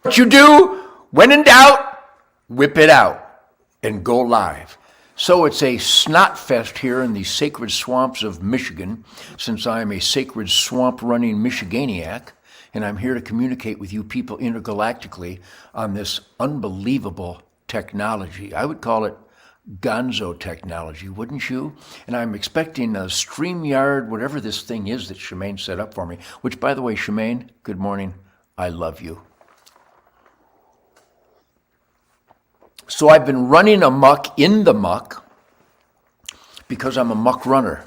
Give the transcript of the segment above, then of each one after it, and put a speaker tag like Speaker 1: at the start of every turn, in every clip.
Speaker 1: What you do, when in doubt, whip it out and go live. So it's a snot fest here in the sacred swamps of Michigan, since I am a sacred swamp-running Michiganiac, and I'm here to communicate with you people intergalactically on this unbelievable technology. I would call it gonzo technology, wouldn't you? And I'm expecting a StreamYard, whatever this thing is that Shemaine set up for me, which, by the way, Shemaine, good morning. I love you. So I've been running amok in the muck because I'm a muck runner.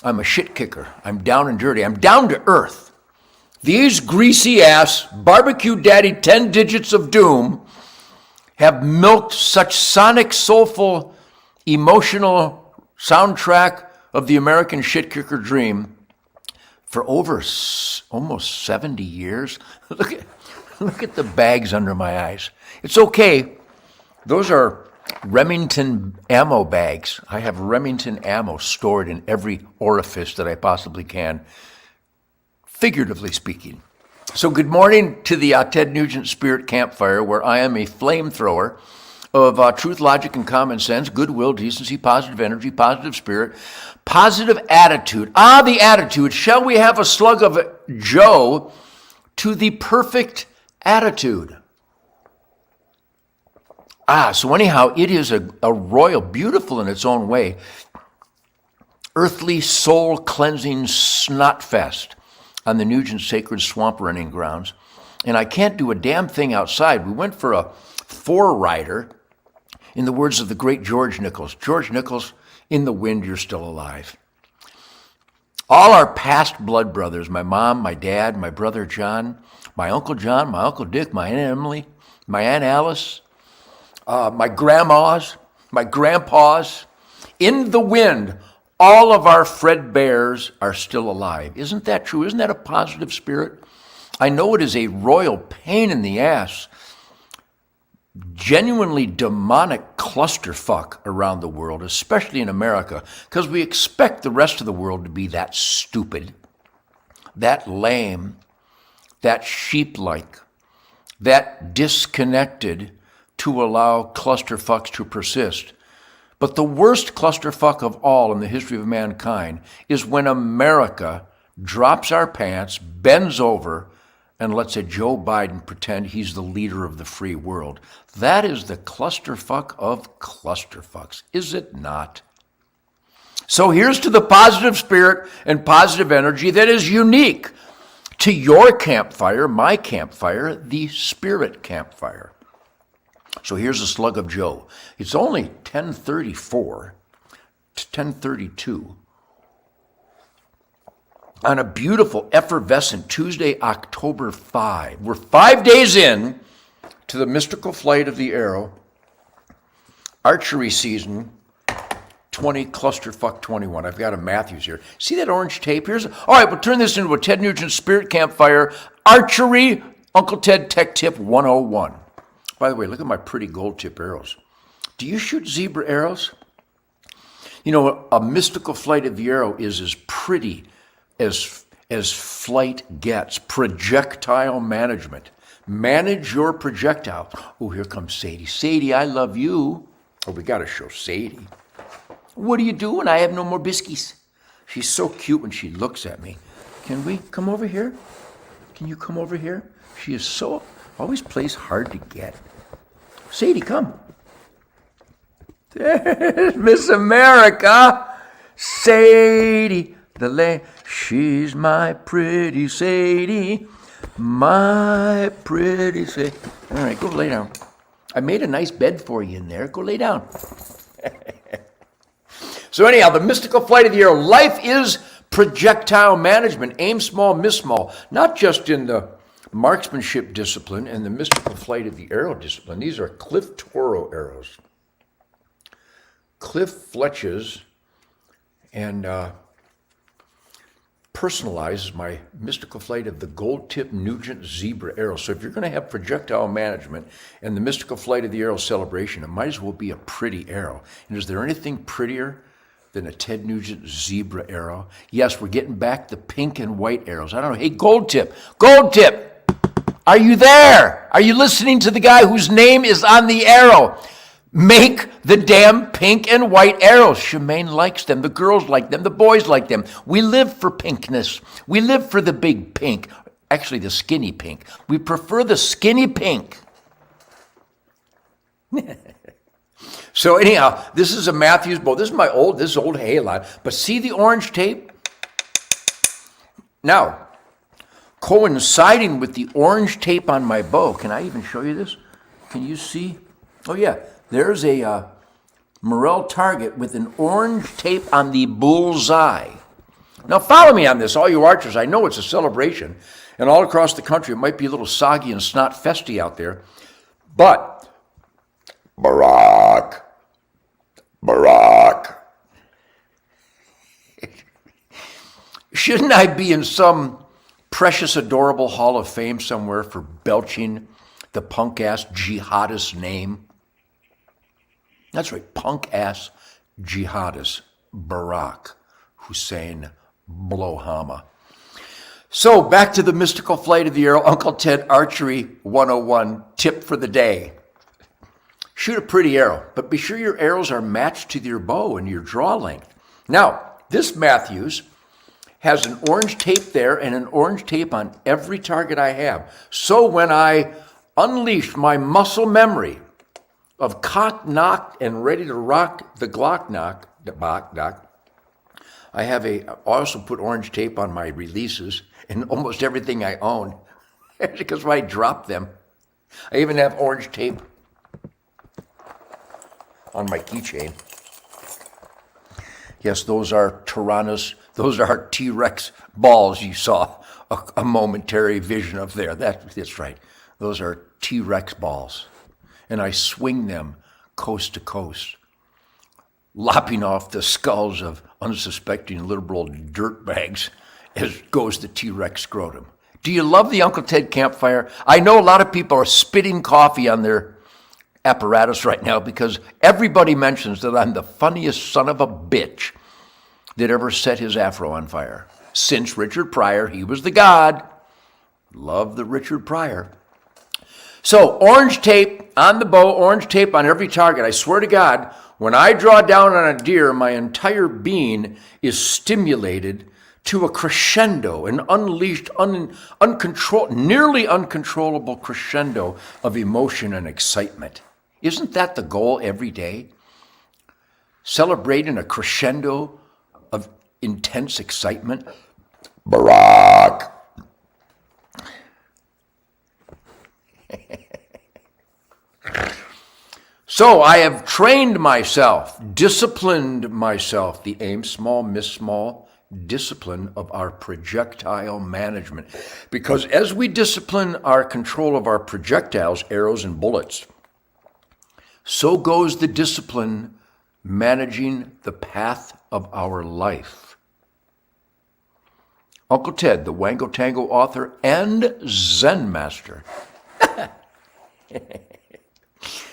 Speaker 1: I'm a shit kicker. I'm down and dirty. I'm down to earth. These greasy ass barbecue daddy 10 digits of doom have milked such sonic, soulful, emotional soundtrack of the American shit kicker dream for over almost 70 years. Look at the bags under my eyes. It's okay. Those are Remington ammo bags. I have Remington ammo stored in every orifice that I possibly can, figuratively speaking. So good morning to the Ted Nugent Spirit Campfire, where I am a flamethrower of truth, logic, and common sense, goodwill, decency, positive energy, positive spirit, positive attitude. The attitude. Shall we have a slug of Joe to the perfect attitude? So anyhow, it is a royal, beautiful in its own way, earthly, soul-cleansing snot fest on the Nugent Sacred Swamp Running Grounds. And I can't do a damn thing outside. We went for a four-rider, in the words of the great George Nichols. George Nichols, in the wind, you're still alive. All our past blood brothers, my mom, my dad, my brother John, my Uncle Dick, my Aunt Emily, my Aunt Alice, my grandmas, my grandpas, in the wind, all of our Fred Bears are still alive. Isn't that true? Isn't that a positive spirit? I know it is a royal pain in the ass, genuinely demonic clusterfuck around the world, especially in America, because we expect the rest of the world to be that stupid, that lame, that sheep-like, that disconnected, to allow clusterfucks to persist. But the worst clusterfuck of all in the history of mankind is when America drops our pants, bends over, and lets a Joe Biden pretend he's the leader of the free world. That is the clusterfuck of clusterfucks, is it not? So here's to the positive spirit and positive energy that is unique to your campfire, my campfire, the spirit campfire. So here's a slug of Joe. It's only 10:34 to 10:32 on a beautiful, effervescent Tuesday, October 5. We're 5 days in to the mystical flight of the arrow, archery season 20, clusterfuck 21. I've got a Matthews here. See that orange tape? All right, we'll turn this into a Ted Nugent Spirit Campfire, archery, Uncle Ted Tech Tip 101. By the way, look at my pretty gold tip arrows. Do you shoot zebra arrows? You know, a mystical flight of the arrow is as pretty as flight gets. Projectile management. Manage your projectile. Oh, here comes Sadie. Sadie, I love you. Oh, we got to show Sadie. What are you doing? I have no more biscuits. She's so cute when she looks at me. Can we come over here? Can you come over here? She is so... always plays hard to get. Sadie, come. There's Miss America. Sadie, she's my pretty Sadie. My pretty Sadie. All right, go lay down. I made a nice bed for you in there. Go lay down. So anyhow, the mystical flight of the arrow. Life is projectile management. Aim small, miss small. Not just in the marksmanship discipline and the mystical flight of the arrow discipline. These are Cliff Toro arrows. Cliff Fletches and personalizes my mystical flight of the gold tip Nugent zebra arrow. So if you're going to have projectile management and the mystical flight of the arrow celebration, it might as well be a pretty arrow. And is there anything prettier than a Ted Nugent zebra arrow? Yes, we're getting back the pink and white arrows. I don't know. Hey, gold tip, are you there? Are you listening to the guy whose name is on the arrow? Make the damn pink and white arrows. Shemaine likes them. The girls like them. The boys like them. We live for pinkness. We live for the big pink. Actually, the skinny pink. We prefer the skinny pink. So anyhow, this is a Matthews bow. This is old halide. But see the orange tape? Now, coinciding with the orange tape on my bow, can I even show you this? Can you see? Oh yeah, there's a morel target with an orange tape on the bullseye. Now follow me on this, all you archers. I know it's a celebration, and all across the country it might be a little soggy and snot festy out there, but Barack. Shouldn't I be in some precious, adorable hall of fame somewhere for belching the punk-ass jihadist name? That's right, punk-ass jihadist Barack Hussein Blohama. So back to the mystical flight of the arrow. Uncle Ted Archery 101 tip for the day. Shoot a pretty arrow, but be sure your arrows are matched to your bow and your draw length. Now, this Matthews has an orange tape there and an orange tape on every target I have. So when I unleash my muscle memory of cock knocked and ready to rock the Glock knock, I also put orange tape on my releases and almost everything I own because when I drop them, I even have orange tape on my keychain. Yes, those are those are T-Rex balls you saw a momentary vision of there. That's right. Those are T-Rex balls. And I swing them coast to coast, lopping off the skulls of unsuspecting liberal dirtbags as goes the T-Rex scrotum. Do you love the Uncle Ted campfire? I know a lot of people are spitting coffee on their apparatus right now because everybody mentions that I'm the funniest son of a bitch that ever set his afro on fire. Since Richard Pryor, he was the god. Love the Richard Pryor. So orange tape on the bow, orange tape on every target. I swear to God, when I draw down on a deer, my entire being is stimulated to a crescendo, an unleashed, nearly uncontrollable crescendo of emotion and excitement. Isn't that the goal every day? Celebrating a crescendo of intense excitement. Barack. So I have trained myself, disciplined myself, the aim small, miss small discipline of our projectile management. Because as we discipline our control of our projectiles, arrows and bullets, so goes the discipline managing the path of our life. Uncle Ted, the Wango Tango author and Zen master.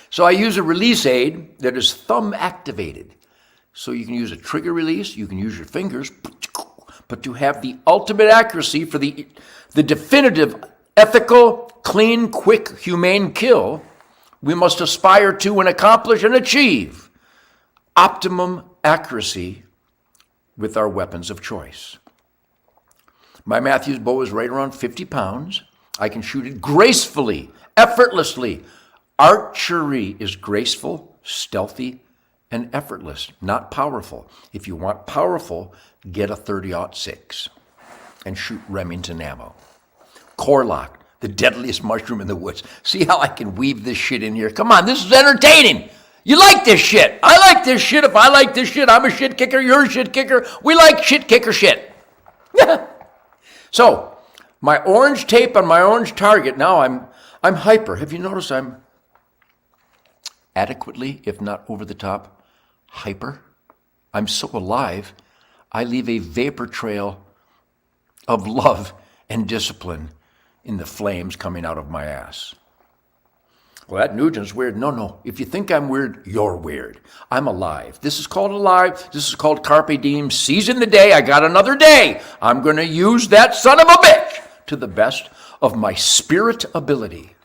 Speaker 1: So I use a release aid that is thumb activated. So you can use a trigger release, you can use your fingers, but to have the ultimate accuracy for the definitive, ethical, clean, quick, humane kill, we must aspire to and accomplish and achieve optimum accuracy with our weapons of choice. My Matthews bow is right around 50 pounds. I can shoot it gracefully, effortlessly. Archery is graceful, stealthy, and effortless, not powerful. If you want powerful, get a 30-06 and shoot Remington ammo. Core lock, the deadliest mushroom in the woods. See how I can weave this shit in here? Come on, this is entertaining. You like this shit. I like this shit. If I like this shit, I'm a shit kicker, you're a shit kicker. We like shit kicker shit. So, my orange tape on my orange target, now I'm hyper. Have you noticed I'm adequately, if not over the top, hyper? I'm so alive, I leave a vapor trail of love and discipline in the flames coming out of my ass. Well, that Nugent's weird. No. If you think I'm weird, you're weird. I'm alive. This is called alive. This is called carpe diem. Seizing the day. I got another day. I'm going to use that son of a bitch to the best of my spirit ability.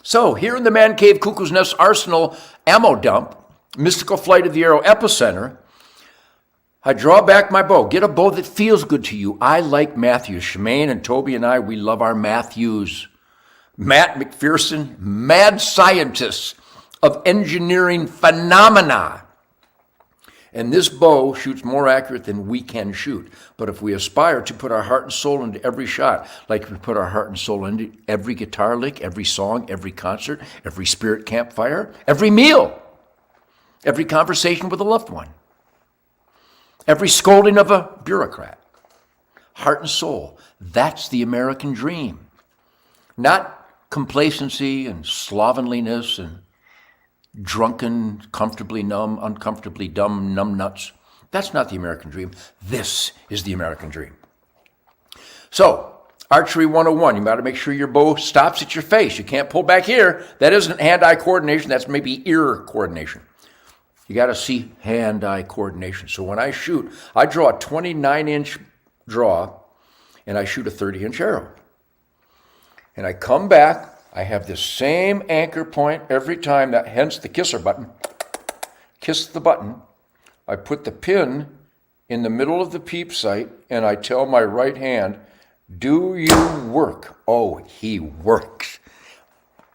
Speaker 1: So here in the Man Cave Cuckoo's Nest Arsenal ammo dump, Mystical Flight of the Arrow Epicenter, I draw back my bow. Get a bow that feels good to you. I like Matthews. Shemaine and Toby and I, we love our Matthews. Matt McPherson, mad scientists of engineering phenomena. And this bow shoots more accurate than we can shoot. But if we aspire to put our heart and soul into every shot, like we put our heart and soul into every guitar lick, every song, every concert, every spirit campfire, every meal, every conversation with a loved one, every scolding of a bureaucrat, heart and soul, that's the American dream. Not complacency and slovenliness and drunken, comfortably numb, uncomfortably dumb, numb nuts. That's not the American dream. This is the American dream. So, Archery 101, you got to make sure your bow stops at your face. You can't pull back here. That isn't hand-eye coordination. That's maybe ear coordination. You got to see hand-eye coordination. So when I shoot, I draw a 29-inch draw, and I shoot a 30-inch arrow. And I come back. I have the same anchor point every time, that hence the kisser button. Kiss the button. I put the pin in the middle of the peep sight, and I tell my right hand, do you work? Oh, he works.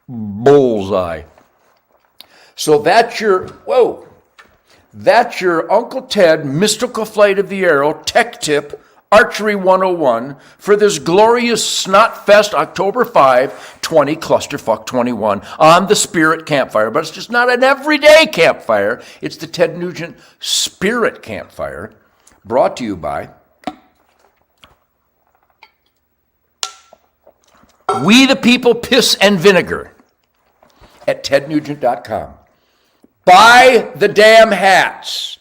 Speaker 1: Bullseye. So that's your Uncle Ted Mystical Flight of the Arrow tech tip, Archery 101, for this glorious Snotfest October 5, 20 Clusterfuck 21 on the Spirit Campfire. But it's just not an everyday campfire. It's the Ted Nugent Spirit Campfire, brought to you by We the People Piss and Vinegar at tednugent.com. Buy the damn hats.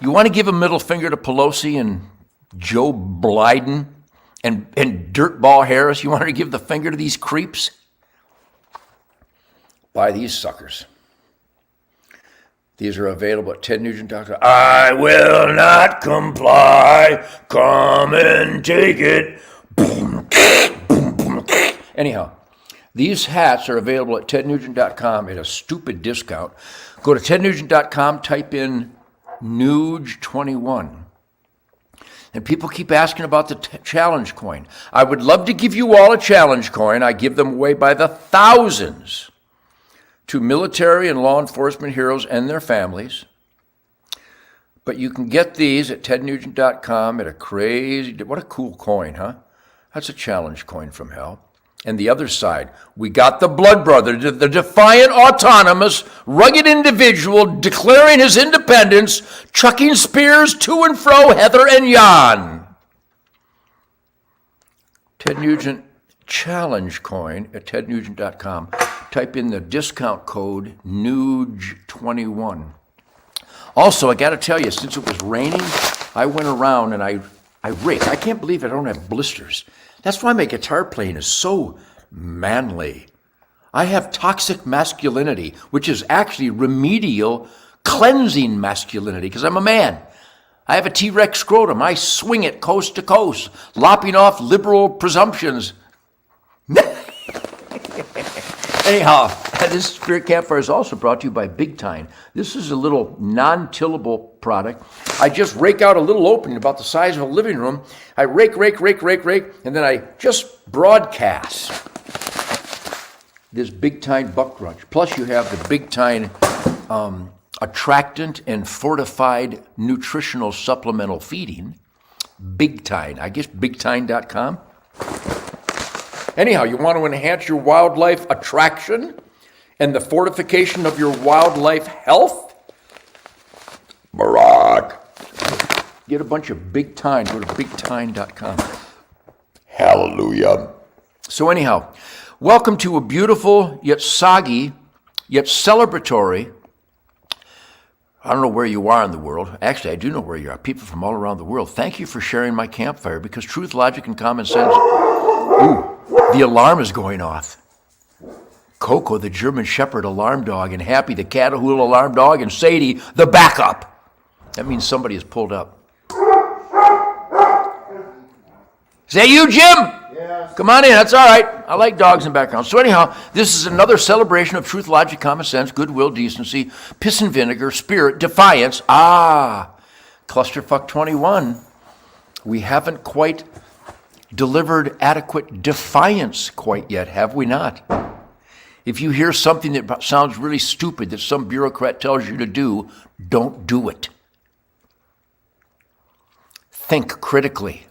Speaker 1: You want to give a middle finger to Pelosi and Joe Biden and Dirtball Harris? You want to give the finger to these creeps? Buy these suckers. These are available at tednugent.com. I will not comply. Come and take it. Anyhow, these hats are available at tednugent.com at a stupid discount. Go to tednugent.com, type in Nuge21. And people keep asking about the challenge coin. I would love to give you all a challenge coin. I give them away by the thousands to military and law enforcement heroes and their families. But you can get these at tednugent.com at a crazy, what a cool coin, huh? That's a challenge coin from hell. And the other side, we got the blood brother, the defiant, autonomous, rugged individual declaring his independence, chucking spears to and fro, Heather and Jan. Ted Nugent challenge coin at tednugent.com. Type in the discount code NUGE21. Also, I got to tell you, since it was raining, I went around and I raked. I can't believe I don't have blisters. That's why my guitar playing is so manly. I have toxic masculinity, which is actually remedial cleansing masculinity, because I'm a man. I have a T-Rex scrotum. I swing it coast to coast, lopping off liberal presumptions. Anyhow, this Spirit Campfire is also brought to you by Big Time. This is a little non-tillable product. I just rake out a little opening about the size of a living room. I rake, and then I just broadcast this Big Time Buck Crunch. Plus you have the Big Time attractant and fortified nutritional supplemental feeding. Big Time. I guess bigtime.com. Anyhow, you want to enhance your wildlife attraction and the fortification of your wildlife health? Barack. Get a bunch of Big Time. Go to bigtime.com. Hallelujah. So anyhow, welcome to a beautiful, yet soggy, yet celebratory, I don't know where you are in the world. Actually, I do know where you are. People from all around the world. Thank you for sharing my campfire, because truth, logic, and common sense. Ooh. The alarm is going off. Coco, the German Shepherd alarm dog, and Happy, the Catahoula alarm dog, and Sadie, the backup. That means somebody is pulled up. Is that you, Jim?
Speaker 2: Yeah. Yes.
Speaker 1: Come on in, that's all right. I like dogs in the background. So anyhow, this is another celebration of truth, logic, common sense, goodwill, decency, piss and vinegar, spirit, defiance. Clusterfuck 21. We haven't quite delivered adequate defiance quite yet, have we not? If you hear something that sounds really stupid that some bureaucrat tells you to do, don't do it. Think critically.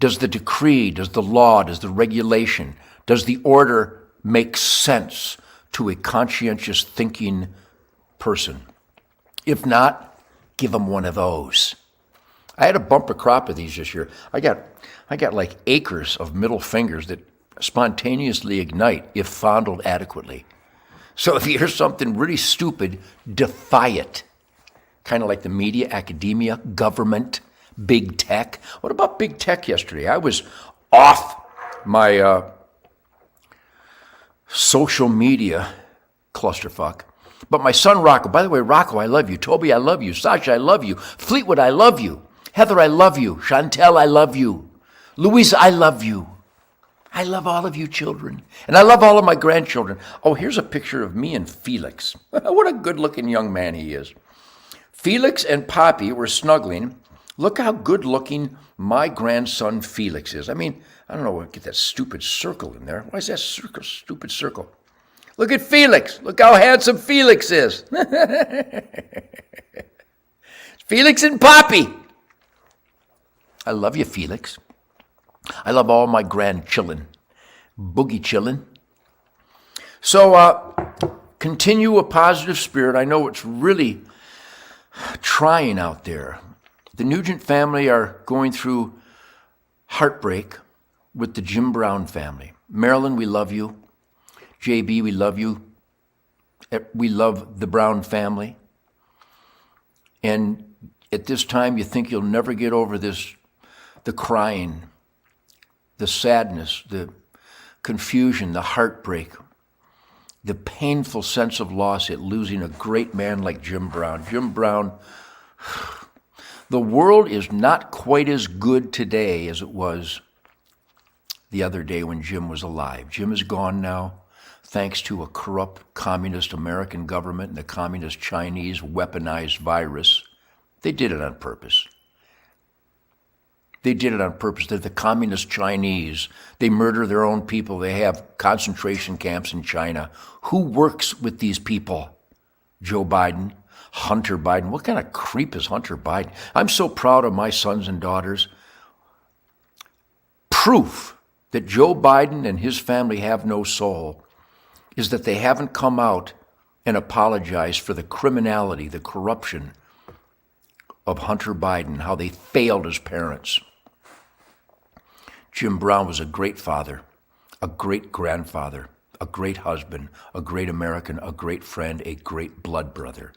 Speaker 1: Does the decree, does the law, does the regulation, does the order make sense to a conscientious thinking person? If not, give them one of those. I had a bumper crop of these this year. I got like acres of middle fingers that spontaneously ignite if fondled adequately. So if you hear something really stupid, defy it. Kind of like the media, academia, government, big tech. What about big tech yesterday? I was off my social media clusterfuck. But my son Rocco, by the way, Rocco, I love you. Toby, I love you. Sasha, I love you. Fleetwood, I love you. Heather, I love you. Chantel, I love you. Louise, I love you. I love all of you children. And I love all of my grandchildren. Oh, here's a picture of me and Felix. What a good-looking young man he is. Felix and Poppy were snuggling. Look how good-looking my grandson Felix is. I mean, I don't know where to get that stupid circle in there. Why is that stupid circle? Look at Felix. Look how handsome Felix is. Felix and Poppy. I love you, Felix. I love all my grandchildren. Boogie chillin'. So continue a positive spirit. I know it's really trying out there. The Nugent family are going through heartbreak with the Jim Brown family. Marilyn, we love you. JB, we love you. We love the Brown family. And at this time, you think you'll never get over this, the crying, the sadness, the confusion, the heartbreak, the painful sense of loss at losing a great man like Jim Brown. Jim Brown, the world is not quite as good today as it was the other day when Jim was alive. Jim is gone now, thanks to a corrupt communist American government and a communist Chinese weaponized virus. They did it on purpose. They did it on purpose. They're the communist Chinese. They murder their own people. They have concentration camps in China. Who works with these people? Joe Biden, Hunter Biden. What kind of creep is Hunter Biden? I'm so proud of my sons and daughters. Proof that Joe Biden and his family have no soul is that they haven't come out and apologized for the criminality, the corruption of Hunter Biden, how they failed as parents. Jim Brown was a great father, a great grandfather, a great husband, a great American, a great friend, a great blood brother.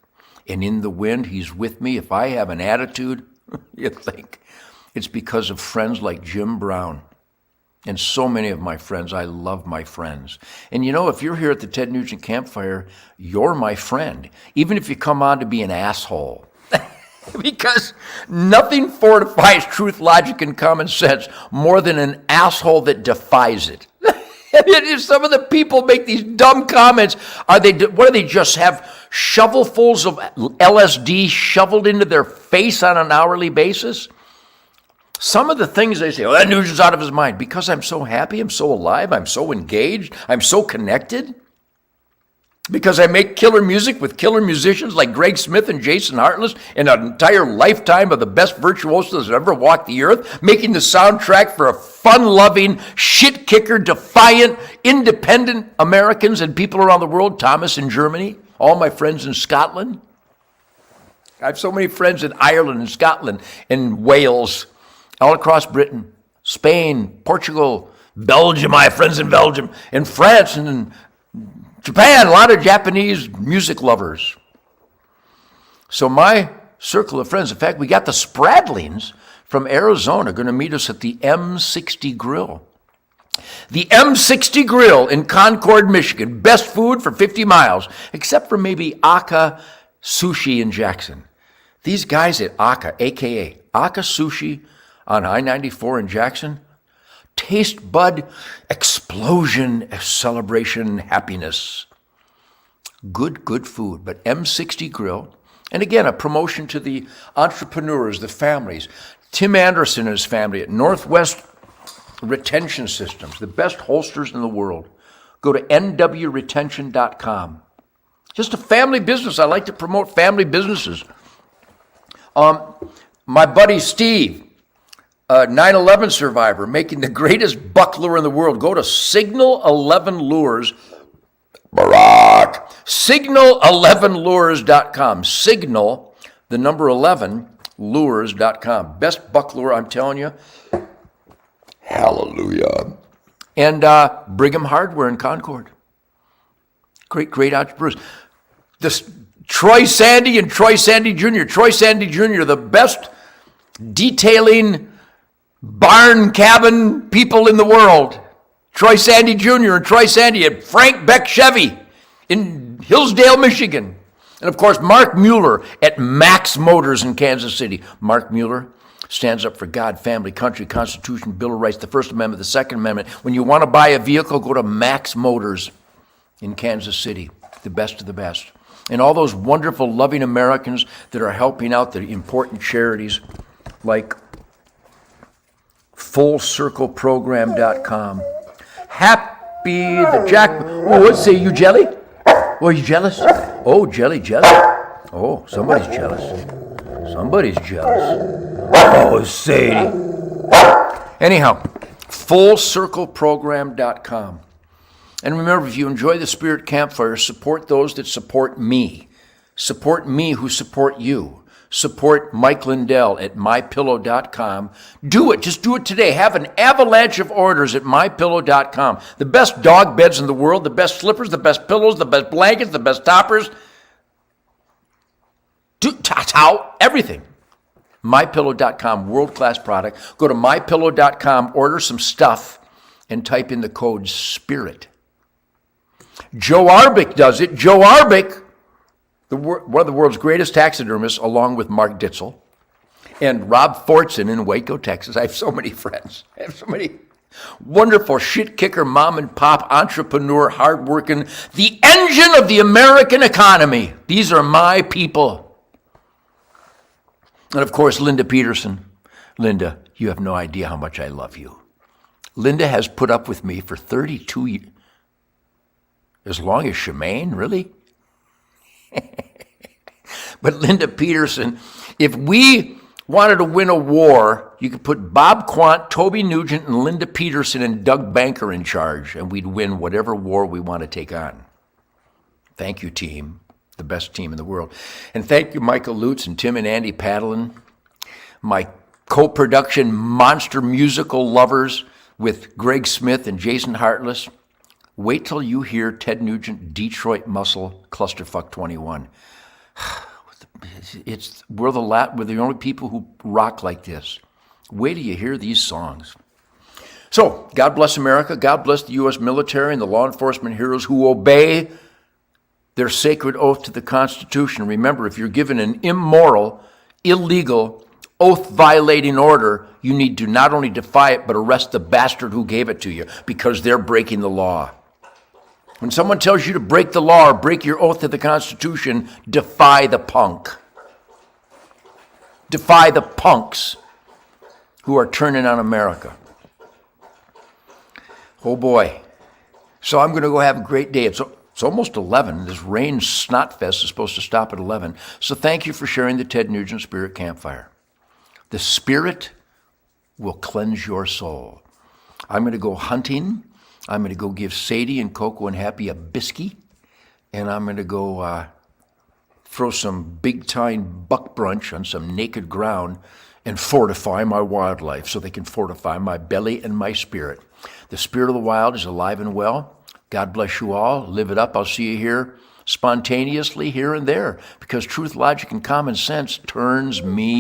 Speaker 1: And in the wind, he's with me. If I have an attitude, you think, it's because of friends like Jim Brown. And so many of my friends, I love my friends. And you know, if you're here at the Ted Nugent Campfire, you're my friend, even if you come on to be an asshole. Because nothing fortifies truth, logic, and common sense more than an asshole that defies it. If some of the people make these dumb comments, what do they just have shovelfuls of LSD shoveled into their face on an hourly basis? Some of the things they say, that Nugent's out of his mind. Because I'm so happy, I'm so alive, I'm so engaged, I'm so connected. Because I make killer music with killer musicians like Greg Smith and Jason Hartless and an entire lifetime of the best virtuosos that ever walked the earth, making the soundtrack for a fun-loving, shit-kicker, defiant, independent Americans and people around the world, Thomas in Germany, all my friends in Scotland. I have so many friends in Ireland and Scotland and Wales, all across Britain, Spain, Portugal, Belgium. I have friends in Belgium, and France, and in Japan, a lot of Japanese music lovers. So my circle of friends, in fact, we got the Spradlings from Arizona going to meet us at the M60 Grill. The M60 Grill in Concord, Michigan. Best food for 50 miles, except for maybe Aka Sushi in Jackson. These guys at Aka, a.k.a. Aka Sushi on I-94 in Jackson, taste bud explosion, celebration, happiness. Good food. But M60 Grill, and again, a promotion to the entrepreneurs, the families. Tim Anderson and his family at Northwest Retention Systems, the best holsters in the world. Go to nwretention.com. Just a family business. I like to promote family businesses. My buddy Steve, 9/11 survivor, making the greatest buckler in the world. Go to Signal 11 Lures. Barack. Signal11lures.com. Signal, the number 11, lures.com. Best buckler, I'm telling you. Hallelujah. And Brigham Hardware in Concord. Great entrepreneurs. This Troy Sandy and Troy Sandy Jr. Troy Sandy Jr., the best detailing barn cabin people in the world. Troy Sandy Jr. and Troy Sandy at Frank Beck Chevy in Hillsdale, Michigan. And of course, Mark Mueller at Max Motors in Kansas City. Mark Mueller stands up for God, family, country, Constitution, Bill of Rights, the First Amendment, the Second Amendment. When you want to buy a vehicle, go to Max Motors in Kansas City, the best of the best. And all those wonderful, loving Americans that are helping out the important charities like FullCircleProgram.com. Happy the Jack. Oh, let's say you jelly? Oh, are you jealous? Oh, jelly. Oh, somebody's jealous. Somebody's jealous. Oh, Sadie. Anyhow, FullCircleProgram.com. And remember, if you enjoy the Spirit Campfire, support those that support me. Support me who support you. Support Mike Lindell at MyPillow.com. Do it. Just do it today. Have an avalanche of orders at MyPillow.com. The best dog beds in the world, the best slippers, the best pillows, the best blankets, the best toppers. Everything. MyPillow.com, world-class product. Go to MyPillow.com, order some stuff, and type in the code SPIRIT. Joe Arbic does it. Joe Arbic, one of the world's greatest taxidermists, along with Mark Ditzel, and Rob Fortson in Waco, Texas. I have so many friends. I have so many wonderful shit kicker, mom and pop, entrepreneur, hardworking, the engine of the American economy. These are my people. And of course, Linda Peterson. Linda, you have no idea how much I love you. Linda has put up with me for 32 years. As long as Shemaine, really? But Linda Peterson, if we wanted to win a war, you could put Bob Quant, Toby Nugent, and Linda Peterson and Doug Banker in charge, and we'd win whatever war we want to take on. Thank you, team. The best team in the world. And thank you, Michael Lutz and Tim and Andy Padlin, my co-production monster musical lovers with Greg Smith and Jason Hartless. Wait till you hear Ted Nugent, Detroit Muscle, Clusterfuck 21. We're the only people who rock like this. Wait till you hear these songs. So, God bless America. God bless the U.S. military and the law enforcement heroes who obey their sacred oath to the Constitution. Remember, if you're given an immoral, illegal, oath-violating order, you need to not only defy it, but arrest the bastard who gave it to you, because they're breaking the law. When someone tells you to break the law or break your oath to the Constitution, defy the punk. Defy the punks who are turning on America. Oh boy. So I'm going to go have a great day. It's almost 11. This rain snotfest is supposed to stop at 11. So thank you for sharing the Ted Nugent Spirit Campfire. The Spirit will cleanse your soul. I'm going to go hunting. I'm going to go give Sadie and Coco and Happy a biscuit. And I'm going to go throw some big-time buck brunch on some naked ground and fortify my wildlife so they can fortify my belly and my spirit. The spirit of the wild is alive and well. God bless you all. Live it up. I'll see you here spontaneously here and there, because truth, logic, and common sense turns me